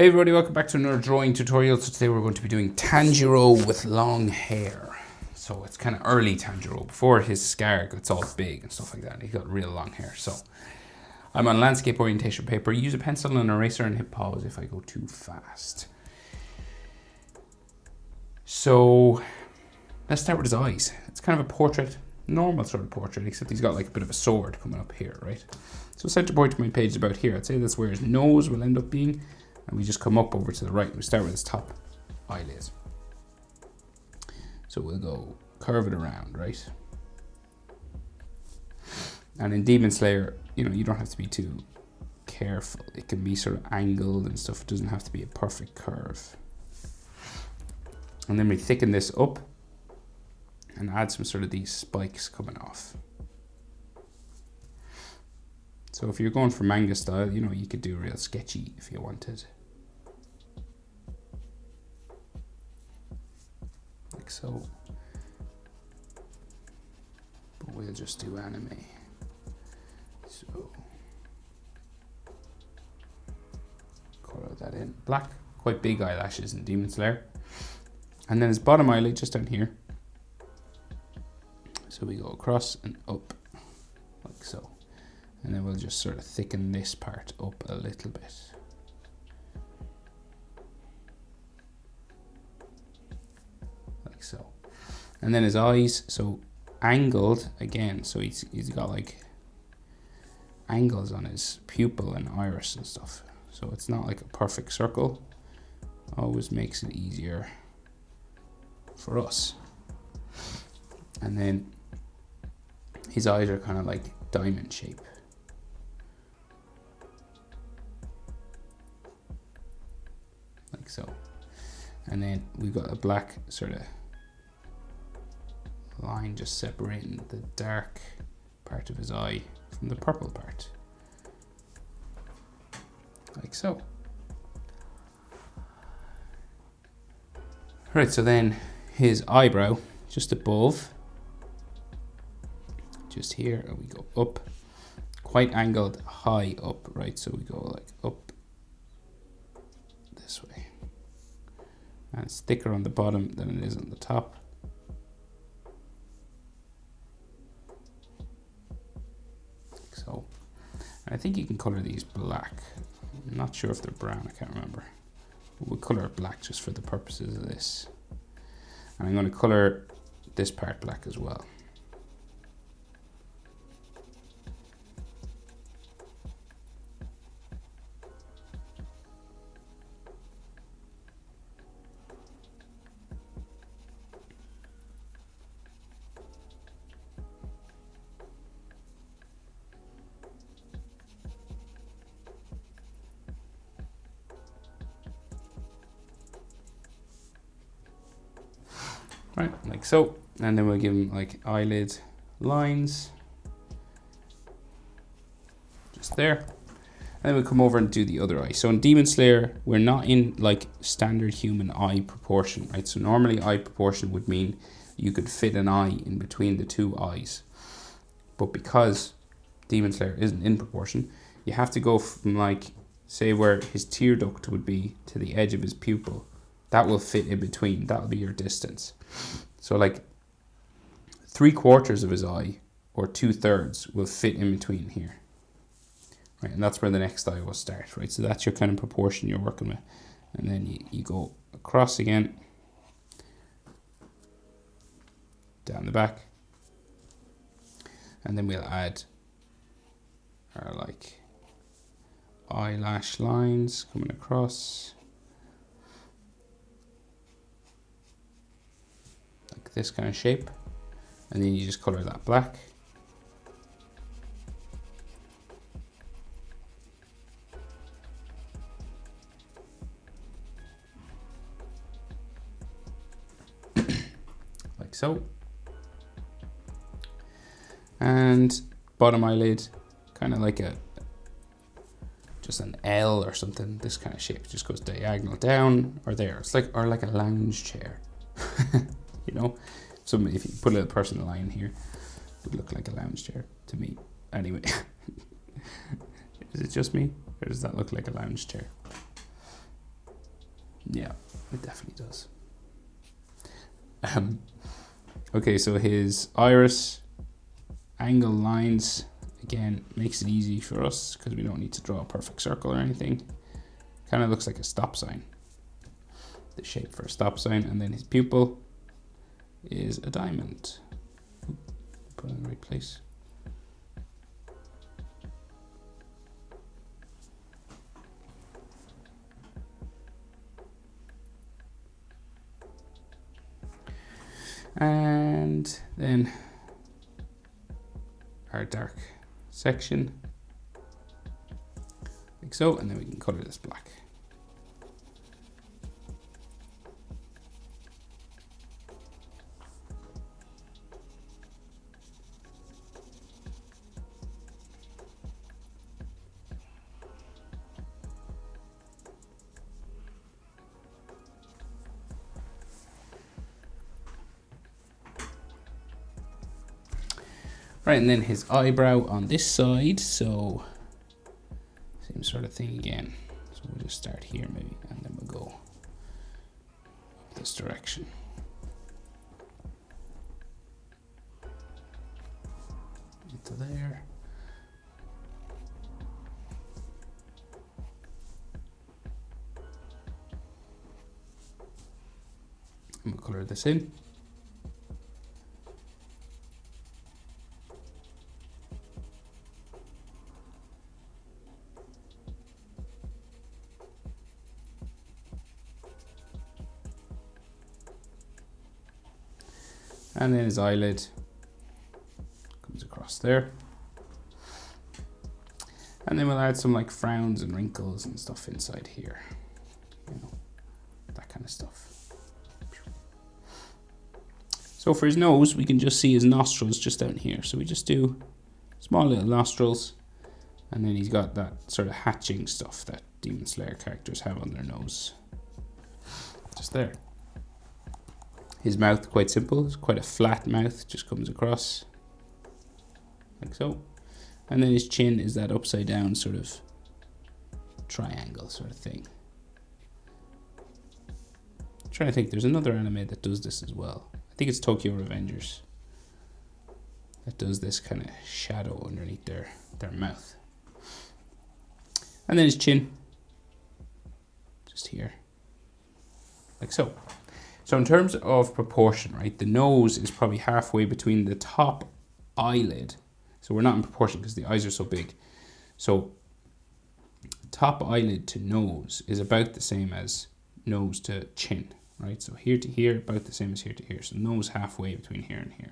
Hey everybody, welcome back to another drawing tutorial. So today we're going to be doing Tanjiro with long hair. So it's kind of early Tanjiro, before his scar gets all big and stuff like that. He got real long hair. So I'm on landscape orientation paper. Use a pencil and an eraser and hit pause if I go too fast. So let's start with his eyes. It's kind of a portrait, normal sort of portrait, except he's got like a bit of a sword coming up here, right? So center point of my page is about here. I'd say that's where his nose will end up being. And we just come up over to the right. We start with his top eyelid. So we'll go curve it around, right? And in Demon Slayer, you know, you don't have to be too careful. It can be sort of angled and stuff. It doesn't have to be a perfect curve. And then we thicken this up and add some sort of these spikes coming off. So if you're going for manga style, you know, you could do real sketchy if you wanted. Like so. But we'll just do anime. So color that in. Black, quite big eyelashes in Demon Slayer. And then his bottom eyelid just down here. So we go across and up, like so. And then we'll just sort of thicken this part up a little bit. Like so. And then his eyes, so angled again. So he's got like angles on his pupil and iris and stuff. So it's not like a perfect circle. Always makes it easier for us. And then his eyes are kind of like diamond shape. Like so. And then we've got a black sort of line just separating the dark part of his eye from the purple part. Like so. Right, so then his eyebrow, just above, just here, and we go up, quite angled, high up, right? So we go like up this way. And it's thicker on the bottom than it is on the top. Like so. And I think you can color these black. I'm not sure if they're brown, I can't remember. We'll color it black just for the purposes of this. And I'm going to color this part black as well. Right, like so, and then we'll give him like eyelid lines, just there. And then we'll come over and do the other eye. So in Demon Slayer, we're not in like standard human eye proportion, right? So normally eye proportion would mean you could fit an eye in between the two eyes. But because Demon Slayer isn't in proportion, you have to go from like, say where his tear duct would be to the edge of his pupil. That will fit in between, that'll be your distance. So like 3/4 of his eye or 2/3 will fit in between here. Right, and that's where the next eye will start, right? So that's your kind of proportion you're working with. And then you go across again, down the back. And then we'll add our like eyelash lines coming across. Like this kind of shape. And then you just color that black. Like so. And bottom eyelid, kind of like just an L or something, this kind of shape. Just goes diagonal down or there. It's like, or like a lounge chair. You know, so if you put a personal line here, it would look like a lounge chair to me. Anyway, is it just me, or does that look like a lounge chair? Yeah, it definitely does. Okay, so his iris angle lines, again, makes it easy for us because we don't need to draw a perfect circle or anything. Kind of looks like a stop sign. The shape for a stop sign. And then his pupil is a diamond. Put it in the right place. And then our dark section, like so, and then we can color this black. Right, and then his eyebrow on this side, so same sort of thing again. So we'll just start here maybe, and then we'll go this direction. Into there. And we'll color this in. And then his eyelid comes across there. And then we'll add some like frowns and wrinkles and stuff inside here. You know, that kind of stuff. So for his nose, we can just see his nostrils just down here. So we just do small little nostrils. And then he's got that sort of hatching stuff that Demon Slayer characters have on their nose. Just there. His mouth, quite simple. It's quite a flat mouth, just comes across like so. And then his chin is that upside down sort of triangle sort of thing. I'm trying to think, there's another anime that does this as well. I think it's Tokyo Revengers that does this kind of shadow underneath their mouth. And then his chin, just here, like so. So in terms of proportion, right, the nose is probably halfway between the top eyelid. So we're not in proportion because the eyes are so big. So top eyelid to nose is about the same as nose to chin, right? So here to here, about the same as here to here. So nose halfway between here and here.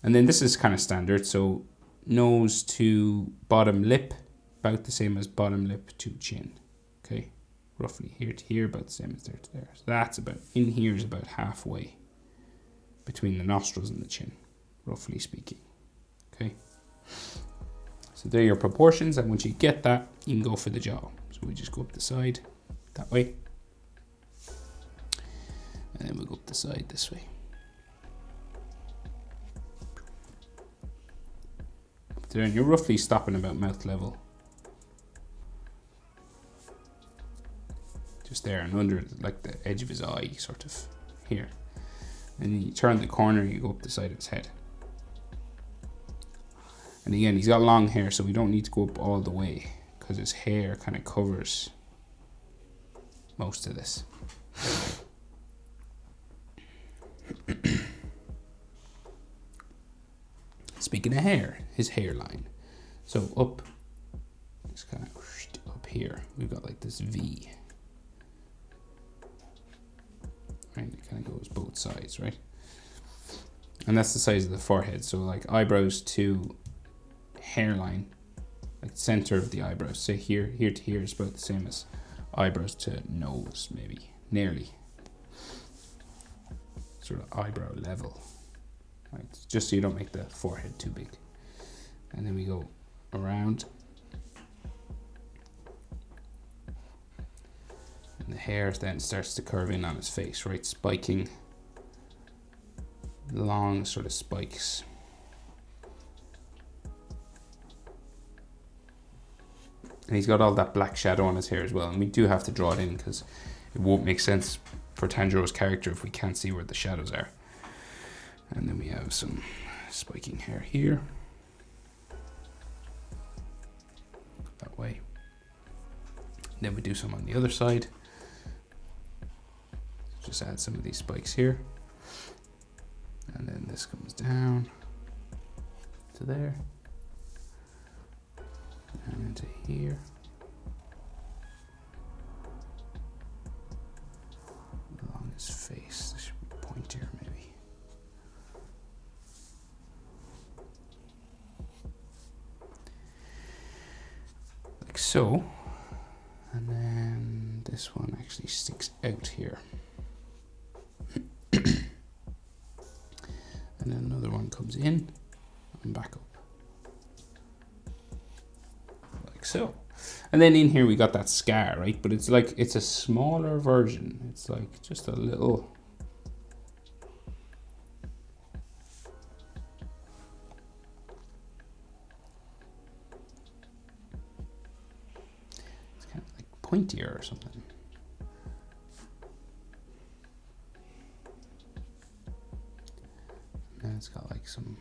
And then this is kind of standard. So nose to bottom lip, about the same as bottom lip to chin, okay? Roughly here to here, about the same as there to there. So that's about, in here is about halfway between the nostrils and the chin, roughly speaking, okay? So there are your proportions, and once you get that, you can go for the jaw. So we just go up the side that way, and then we'll go up the side this way. Up there, and you're roughly stopping about mouth level. Just there and under like the edge of his eye, sort of here. And then you turn the corner, you go up the side of his head. And again, he's got long hair, so we don't need to go up all the way because his hair kind of covers most of this. Speaking of hair, his hairline. So up, just kind of up here, we've got like this V. Right, it kind of goes both sides, right? And that's the size of the forehead. So like eyebrows to hairline, like center of the eyebrows. Say here to here is about the same as eyebrows to nose, maybe, nearly. Sort of eyebrow level, right? Just so you don't make the forehead too big. And then we go around. And the hair then starts to curve in on his face, right? Spiking, long sort of spikes. And he's got all that black shadow on his hair as well. And we do have to draw it in because it won't make sense for Tanjiro's character if we can't see where the shadows are. And then we have some spiking hair here. That way. Then we do some on the other side. Just add some of these spikes here. And then this comes down to there. And into here. Along his face. This should be pointier maybe. Like so. And then this one actually sticks out here. And then another one comes in and back up. Like so. And then in here we got that scar, right? But it's like, it's a smaller version. It's like just a little... It's kind of like pointier or something. And it's got like some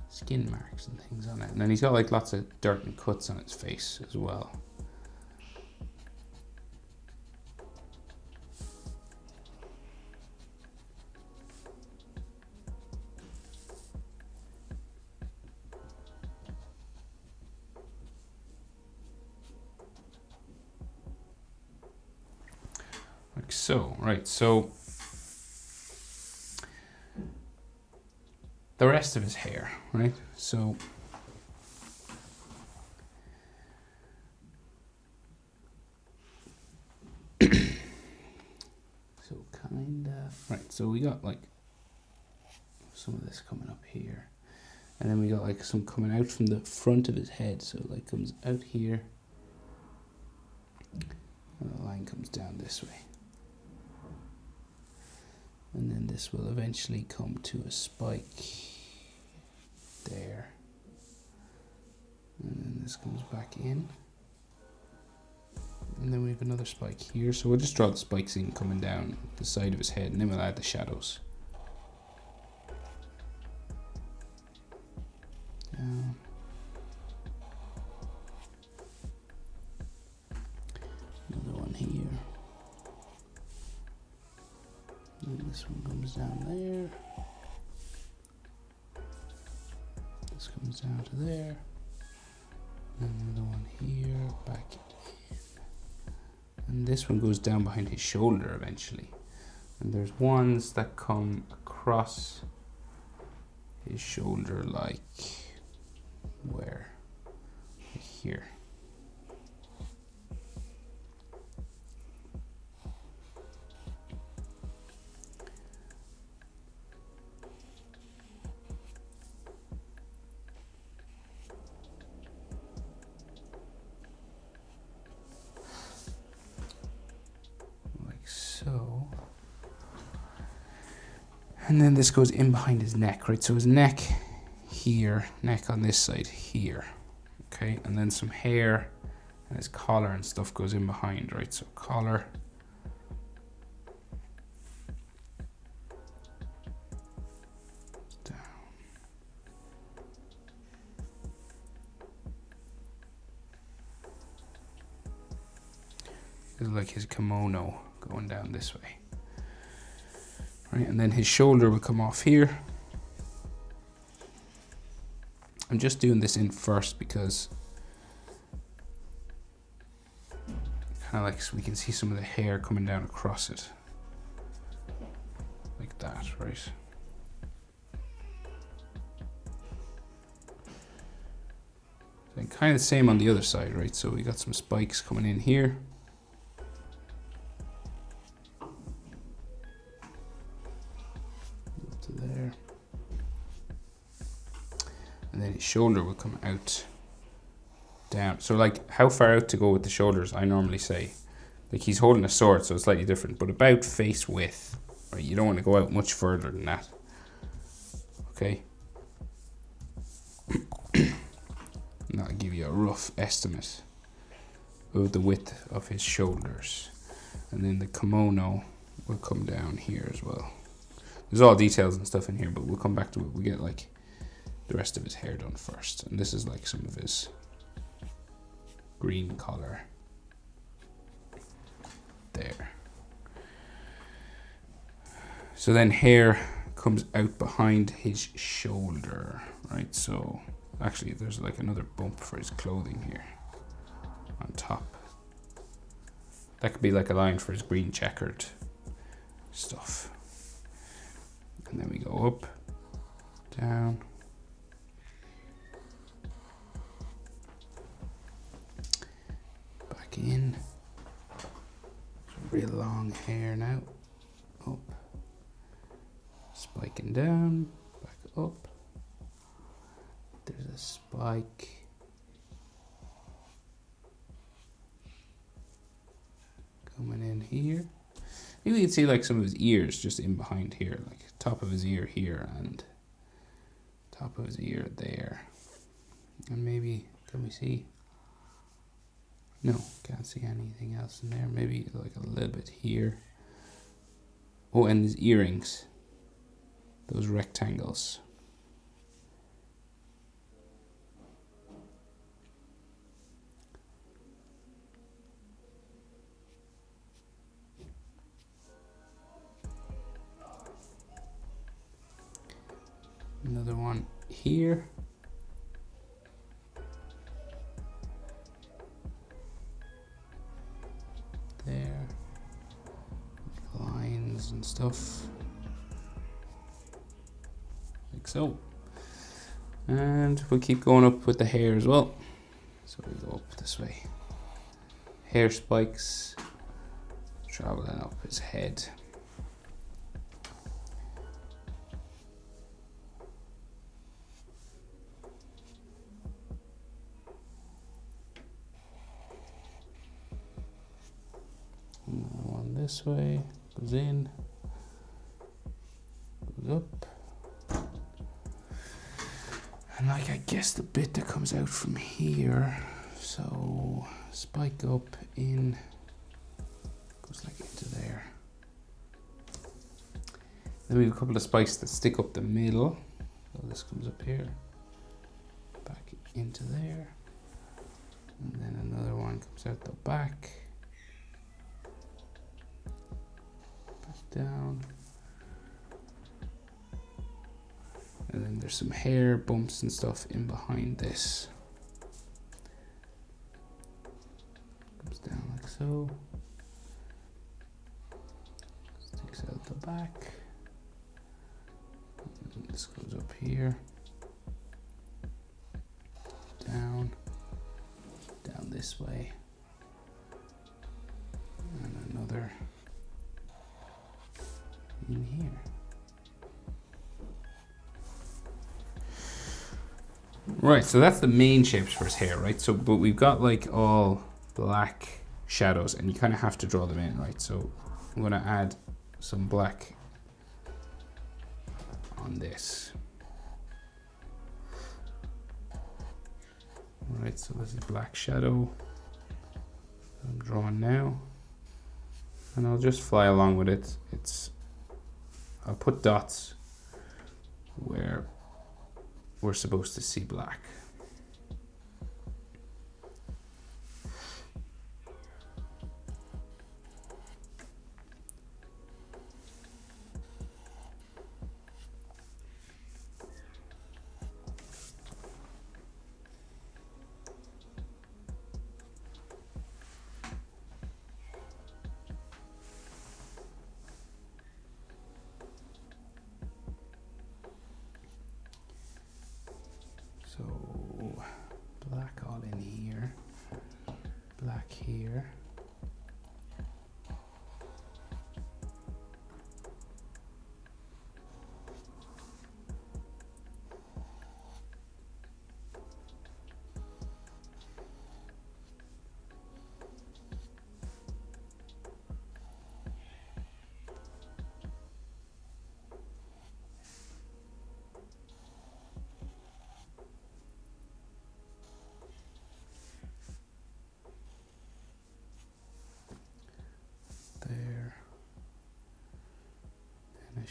skin marks and things on it. And then he's got like lots of dirt and cuts on his face as well. Like so, right, so the rest of his hair, right? So right, so we got like some of this coming up here, and then we got like some coming out from the front of his head, so it like comes out here and the line comes down this way, and then this will eventually come to a spike there, and then this comes back in, and then we have another spike here. So we'll just draw the spikes in coming down the side of his head, and then we'll add the shadows. Down. Another one here. And this one comes down there. This comes down to there. And another one here, back in. And this one goes down behind his shoulder eventually. And there's ones that come across his shoulder like where? Here. So, and then this goes in behind his neck, right? So his neck here, neck on this side here, okay? And then some hair and his collar and stuff goes in behind, right? So collar, down. This is like his kimono going down this way, right? And then his shoulder will come off here. I'm just doing this in first because kind of like so we can see some of the hair coming down across it, like that, right? And kind of the same on the other side, right? So we got some spikes coming in here. There, and then his shoulder will come out down. So like how far out to go with the shoulders, I normally say, like he's holding a sword, so it's slightly different, but about face width, right? You don't want to go out much further than that, okay? And that'll give you a rough estimate of the width of his shoulders. And then the kimono will come down here as well. There's all details and stuff in here, but we'll come back to it. We'll get like the rest of his hair done first. And this is like some of his green collar there. So then hair comes out behind his shoulder, right? So actually there's like another bump for his clothing here on top. That could be like a line for his green checkered stuff. And then we go up, down. Back in. Some real long hair now. Up. Spiking down, back up. There's a spike. Coming in here. Maybe you can see like some of his ears just in behind here, like top of his ear here and top of his ear there. And maybe, can we see? No, can't see anything else in there. Maybe like a little bit here. Oh, and his earrings. Those rectangles. Another one here. There. Lines and stuff. Like so. And we'll keep going up with the hair as well. So we go up this way. Hair spikes traveling up his head. One this way, goes in, goes up. And like I guess the bit that comes out from here, so spike up in, goes like into there. Then we have a couple of spikes that stick up the middle. So this comes up here, back into there. And then another one comes out the back. Back down. And then there's some hair bumps and stuff in behind this. Comes down like so. Sticks out the back. And this goes up here. Down. Down this way. And another in here. Right, so that's the main shapes for his hair, right? So, but we've got like all black shadows and you kind of have to draw them in, right? So I'm gonna add some black on this. All right, so this is black shadow I'm drawing now. And I'll just fly along with it. I'll put dots where we're supposed to see black. So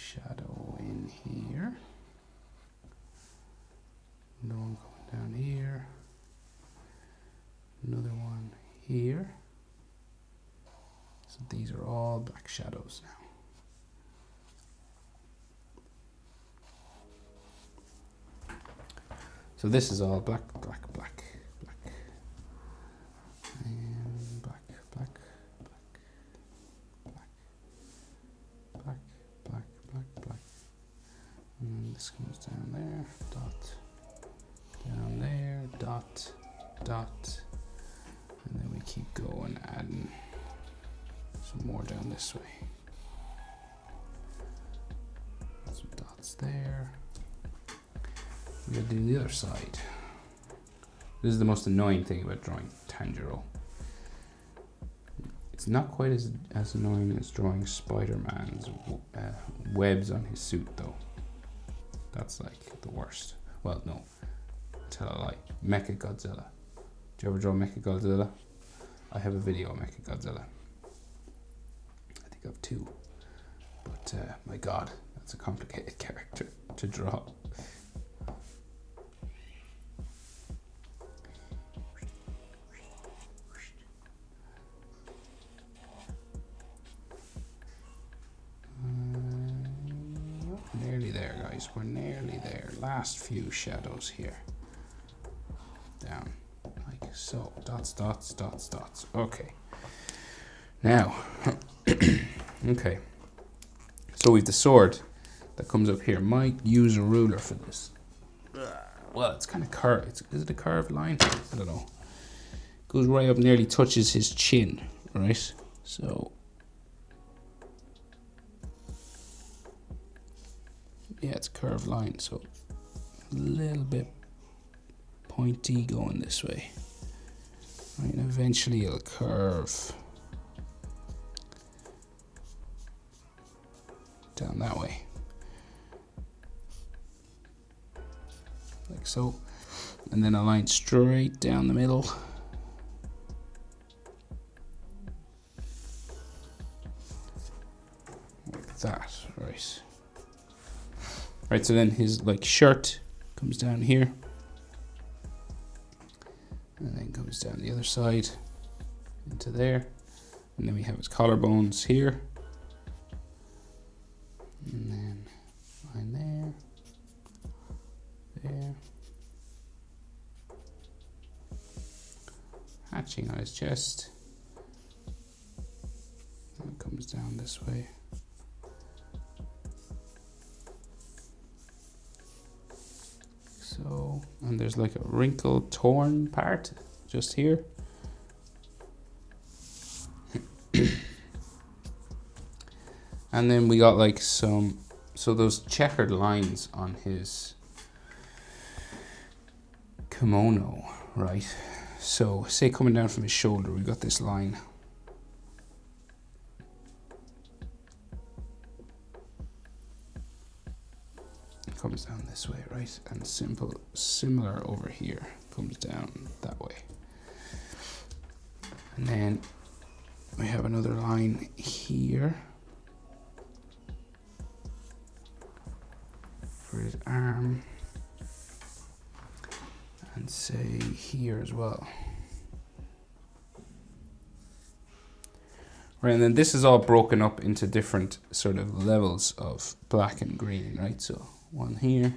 shadow in here. Another one coming down here. Another one here. So these are all black shadows now. So this is all black, black, black, black, and black, black, black, black, black, black, black, black. And then this comes down there, dot, down there, dot, dot, and then we keep going, adding some more down this way. Some dots there. We gotta do the other side. This is the most annoying thing about drawing Tanjiro. It's not quite as annoying as drawing Spider-Man's webs on his suit though. That's like the worst. Well, no, tell a lie. Mecha Godzilla. Do you ever draw Mecha Godzilla? I have a video of Mecha Godzilla. I think I have two. But my god, that's a complicated character to draw. Nearly there, guys. We're nearly there. Last few shadows here. Down. Like so. Dots, dots, dots, dots. Okay. Now. Okay. So we've the sword that comes up here. Might use a ruler for this. Well, it's kind of curved. Is it a curved line? I don't know. Goes right up, nearly touches his chin. Right? So. Yeah, it's a curved line, so a little bit pointy going this way. Right, and eventually it'll curve down that way. Like so. And then a line straight down the middle. Like that, right. Right, so then his like shirt comes down here, and then goes down the other side into there, and then we have his collarbones here, and then line there, hatching on his chest, and it comes down this way. So, and there's like a wrinkled, torn part just here. And then we got like so those checkered lines on his kimono, right? So, say coming down from his shoulder, we got this line. Comes down this way, right? And similar over here, comes down that way. And then we have another line here for his arm, and say here as well. Right, and then this is all broken up into different sort of levels of black and green, right? So one here,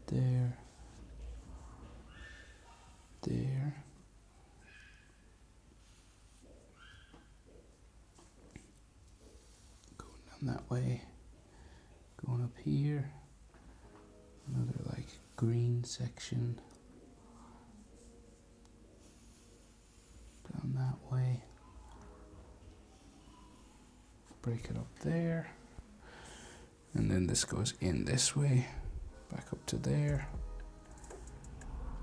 there, there, going down that way, going up here, another like green section, down that way. Break it up there, and then this goes in this way, back up to there,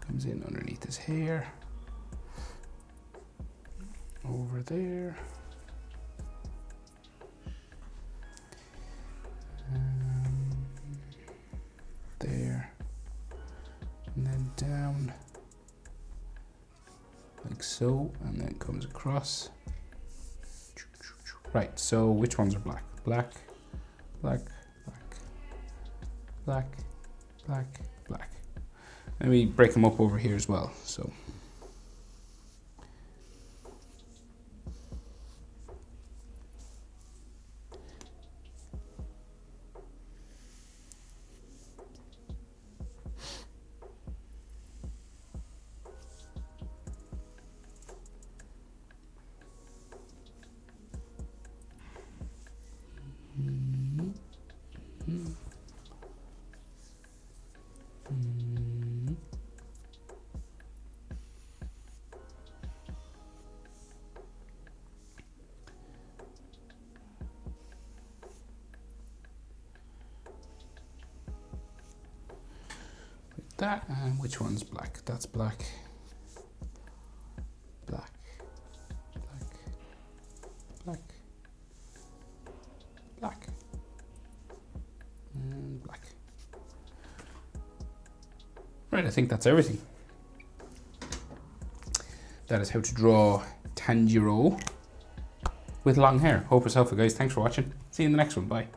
comes in underneath his hair, over there, there, and then down like so, and then comes across Right, so which ones are black? Black, black, black, black, black, black. Let me break them up over here as well. So that, and which one's black? That's black, black, black, black, black, and black. Right, I think that's everything. That is how to draw Tanjiro with long hair. Hope it's helpful, guys. Thanks for watching. See you in the next one. Bye.